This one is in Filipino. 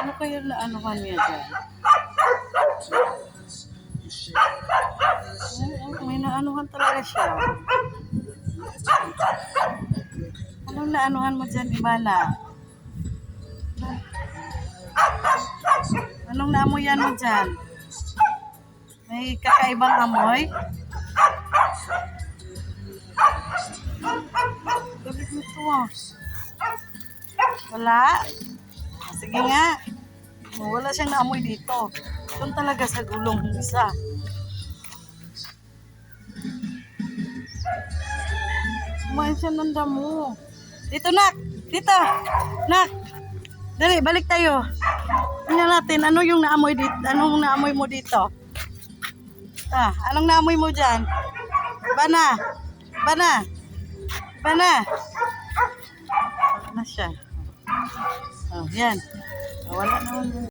Ano kayo na anuhan niya dyan? May naanuhan talaga siya. Anong naanuhan mo dyan, Ibana? Anong naamoyan mo dyan? May kakaibang amoy? Galit mo ito ah. Wala? Sige nga. Wala siyang naamoy dito. Doon talaga sa gulong isa. Kumain siya ng damo. Dito, nak! Dito! Nak! Dali, balik tayo. Tingnan natin, ano yung naamoy dito? Anong naamoy mo dito? Anong naamoy mo dyan? Bana! Bana! Bana! Ano siya? Yan. Wala naman.